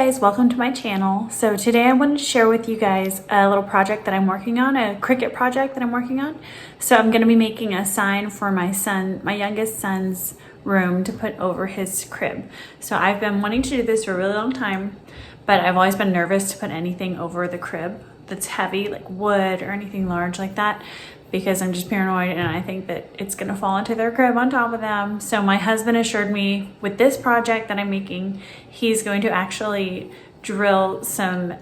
Guys, welcome to my channel. So today I wanted to share with you guys a little project that I'm working on, a Cricut project that I'm working on. So I'm going to be making a sign for my youngest son's room to put over his crib. So I've been wanting to do this for a really long time, but I've always been nervous to put anything over the crib that's heavy, like wood or anything large like that, because I'm just paranoid and I think that it's gonna fall into their crib on top of them. So my husband assured me with this project that I'm making, he's going to actually drill some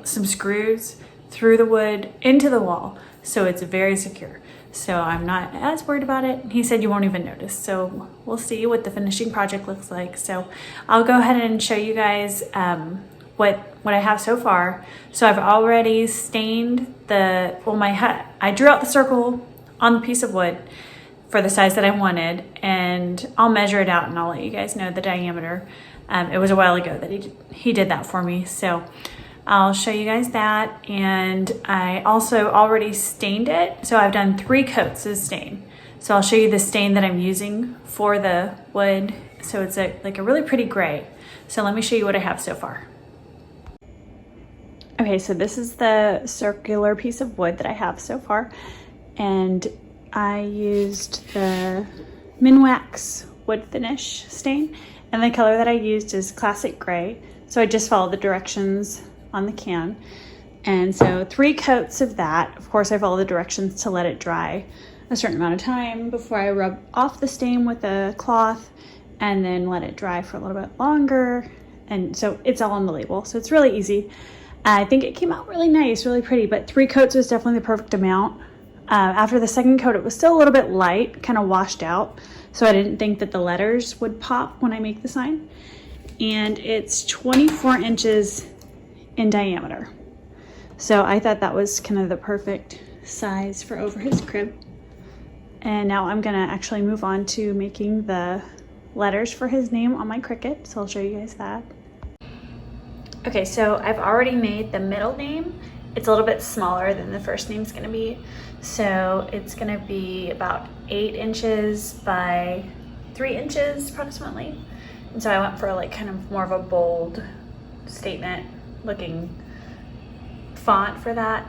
screws through the wood into the wall, so it's very secure. So I'm not as worried about it. He said you won't even notice. So we'll see what the finishing project looks like. So I'll go ahead and show you guys what I have so far. So I've already stained I drew out the circle on the piece of wood for the size that I wanted, and I'll measure it out and I'll let you guys know the diameter. It was a while ago that he did that for me, so I'll show you guys that. And I also already stained it, so I've done 3 coats of stain. So I'll show you the stain that I'm using for the wood. So it's like a really pretty gray. So let me show you what I have so far. Okay, so this is the circular piece of wood that I have so far, and I used the Minwax wood finish stain, and the color that I used is classic gray. So I just followed the directions on the can, and so 3 coats of that. Of course, I followed the directions to let it dry a certain amount of time before I rub off the stain with a cloth, and then let it dry for a little bit longer. And so it's all on the label, so it's really easy. I think it came out really nice, really pretty, but 3 coats was definitely the perfect amount. After the second coat, it was still a little bit light, kind of washed out, so I didn't think that the letters would pop when I make the sign. And it's 24 inches in diameter. So I thought that was kind of the perfect size for over his crib. And now I'm gonna actually move on to making the letters for his name on my Cricut, so I'll show you guys that. Okay, so I've already made the middle name. It's a little bit smaller than the first name's gonna be. So it's gonna be about 8 inches by 3 inches approximately. And so I went for like kind of more of a bold statement looking font for that.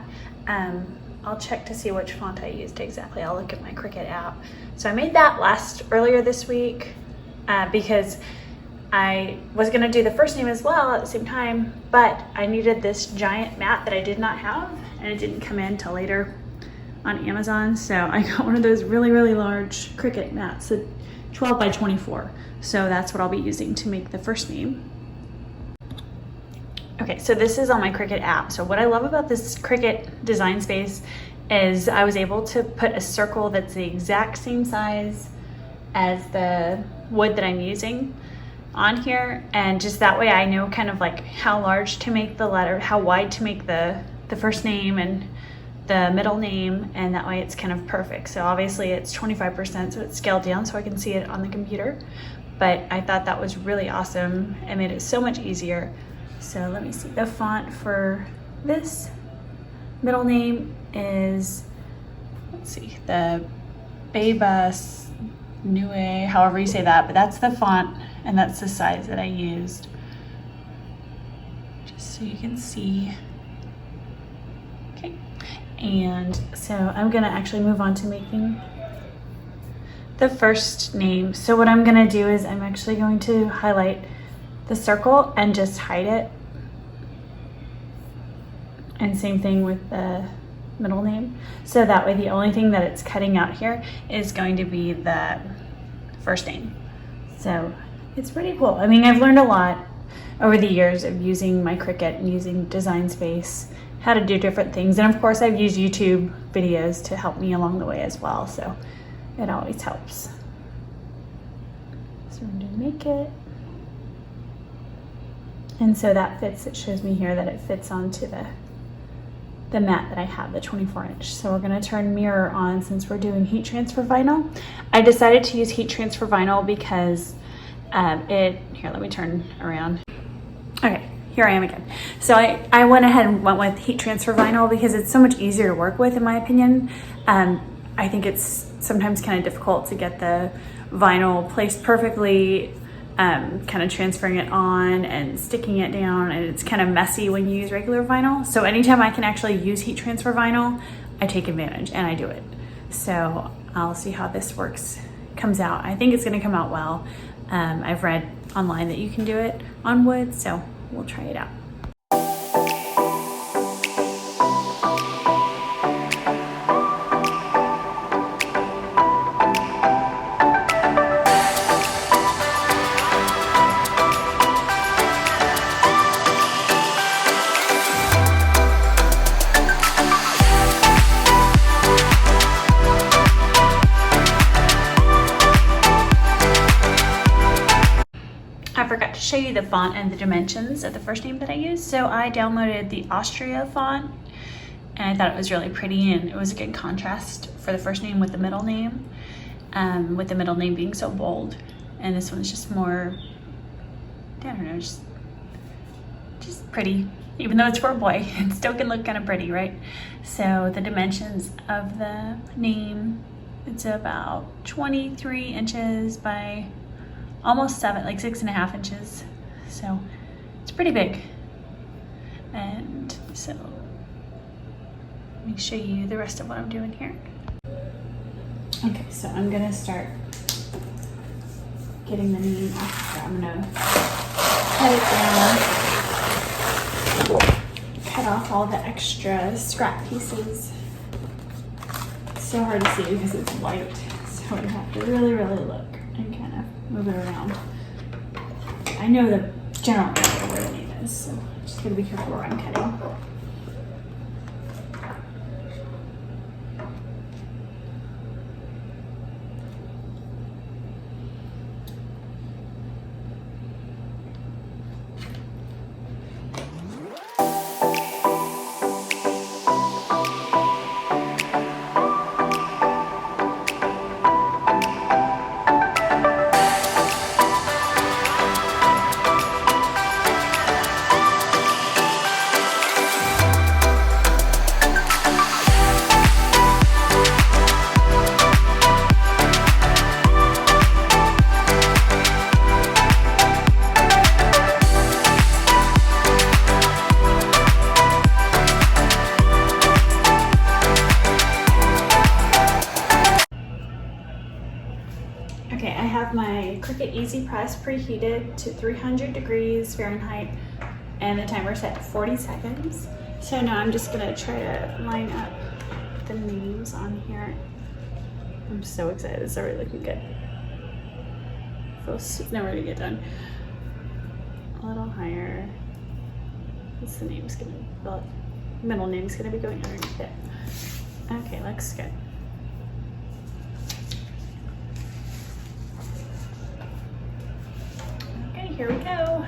I'll check to see which font I used exactly. I'll look at my Cricut app. So I made that earlier this week because I was gonna do the first name as well at the same time, but I needed this giant mat that I did not have, and it didn't come in till later on Amazon. So I got one of those really, really large Cricut mats, a 12 by 24. So that's what I'll be using to make the first name. Okay, so this is on my Cricut app. So what I love about this Cricut design space is I was able to put a circle that's the exact same size as the wood that I'm using on here, and just that way I know kind of like how large to make the letter, how wide to make the first name and the middle name, and that way it's kind of perfect. So obviously it's 25%, so it's scaled down so I can see it on the computer, but I thought that was really awesome. It made it so much easier. So let me see, the font for this middle name is, let's see, the Bebas Nue, however you say that, but that's the font and that's the size that I used, just so you can see. Okay, and so I'm gonna actually move on to making the first name. So what I'm gonna do is I'm actually going to highlight the circle and just hide it, and same thing with the middle name, so that way the only thing that it's cutting out here is going to be the first name. So it's pretty cool. I mean, I've learned a lot over the years of using my Cricut and using Design Space, how to do different things, and of course I've used YouTube videos to help me along the way as well, so it always helps. So I'm gonna make it, and so that fits. It shows me here that it fits onto the mat that I have, the 24 inch. So we're gonna turn mirror on since we're doing heat transfer vinyl. I decided to use heat transfer vinyl because here, let me turn around. Okay, here I am again. So I went ahead and went with heat transfer vinyl because it's so much easier to work with, in my opinion. I think it's sometimes kind of difficult to get the vinyl placed perfectly kind of transferring it on and sticking it down, and it's kind of messy when you use regular vinyl. So anytime I can actually use heat transfer vinyl, I take advantage and I do it. So I'll see how this comes out. I think it's gonna come out well. I've read online that you can do it on wood, so we'll try it out. I forgot to show you the font and the dimensions of the first name that I used. So I downloaded the Austria font, and I thought it was really pretty, and it was a good contrast for the first name with the middle name being so bold. And this one's just more, I don't know, just pretty. Even though it's for a boy, it still can look kind of pretty, right? So the dimensions of the name, it's about 23 inches by almost 7, like 6.5 inches. So it's pretty big. And so let me show you the rest of what I'm doing here. Okay, so I'm gonna start getting the name off. So I'm gonna cut it down, cut off all the extra scrap pieces. It's so hard to see because it's white, so you have to really, really look and kind of move it around. I know the general area where the name is, so I'm just gonna be careful where I'm cutting. Okay, I have my Cricut Easy Press preheated to 300 degrees Fahrenheit, and the timer set to 40 seconds. So now I'm just gonna try to line up the names on here. I'm so excited, it's already looking good. It's never gonna get done. A little higher. What's the name's gonna be? The middle name's gonna be going underneath it. Okay, looks good. Here we go.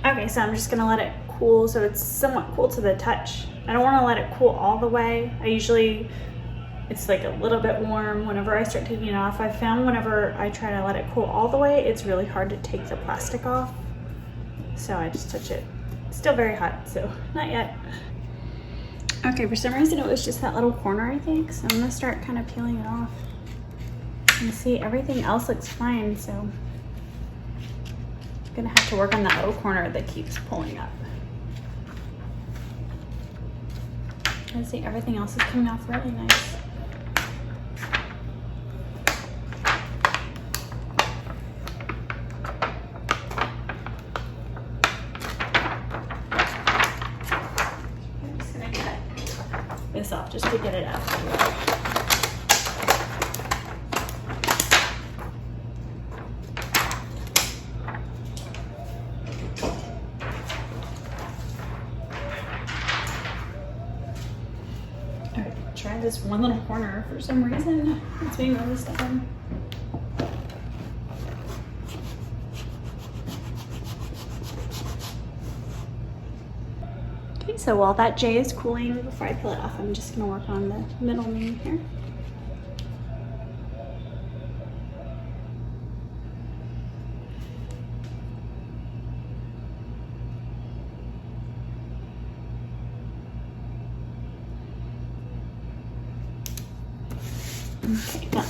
Okay, so I'm just gonna let it cool so it's somewhat cool to the touch. I don't wanna let it cool all the way. It's like a little bit warm whenever I start taking it off. I found whenever I try to let it cool all the way, it's really hard to take the plastic off. So I just touch it. Still very hot, so not yet. Okay, for some reason it was just that little corner, I think. So I'm gonna start kind of peeling it off. And see, everything else looks fine, so I'm gonna have to work on that little corner that keeps pulling up. And see, everything else is coming off really nice. This off just to get it out. Alright, try this one little corner for some reason. It's being really stubborn. Okay, so while that J is cooling, before I peel it off, I'm just gonna work on the middle name here. Okay, now.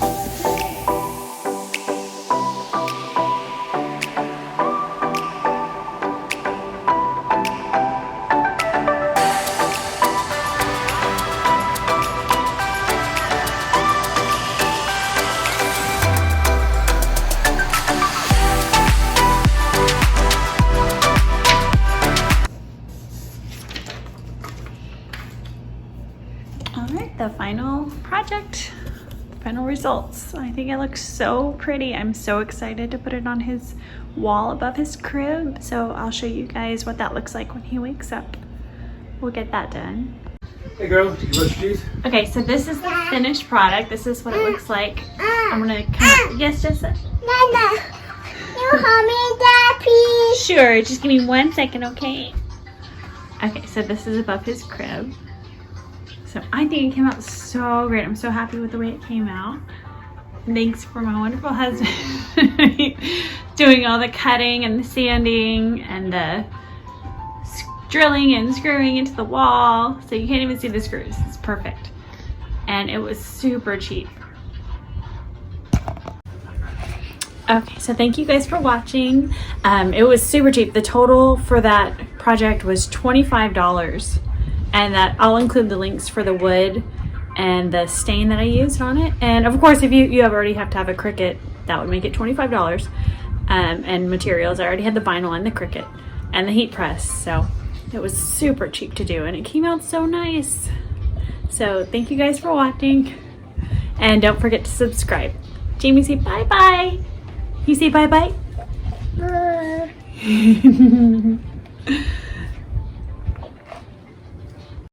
All right, the final project, final results. I think it looks so pretty. I'm so excited to put it on his wall above his crib. So I'll show you guys what that looks like when he wakes up. We'll get that done. Hey girl, did you brush your teeth? Okay, so this is the finished product. This is what it looks like. I'm gonna kind of, yes, Jessa? Nana, you hold me that, please. Sure, just give me 1 second, okay? Okay, so this is above his crib. So I think it came out so great. I'm so happy with the way it came out. Thanks for my wonderful husband doing all the cutting and the sanding and the drilling and screwing into the wall. So you can't even see the screws. It's perfect. And it was super cheap. Okay, so thank you guys for watching. It was super cheap. The total for that project was $25. And that I'll include the links for the wood and the stain that I used on it. And of course, if you already have to have a Cricut, that would make it $25. And materials, I already had the vinyl and the Cricut and the heat press. So it was super cheap to do and it came out so nice. So thank you guys for watching. And don't forget to subscribe. Jamie, say bye-bye. You say bye-bye? Bye.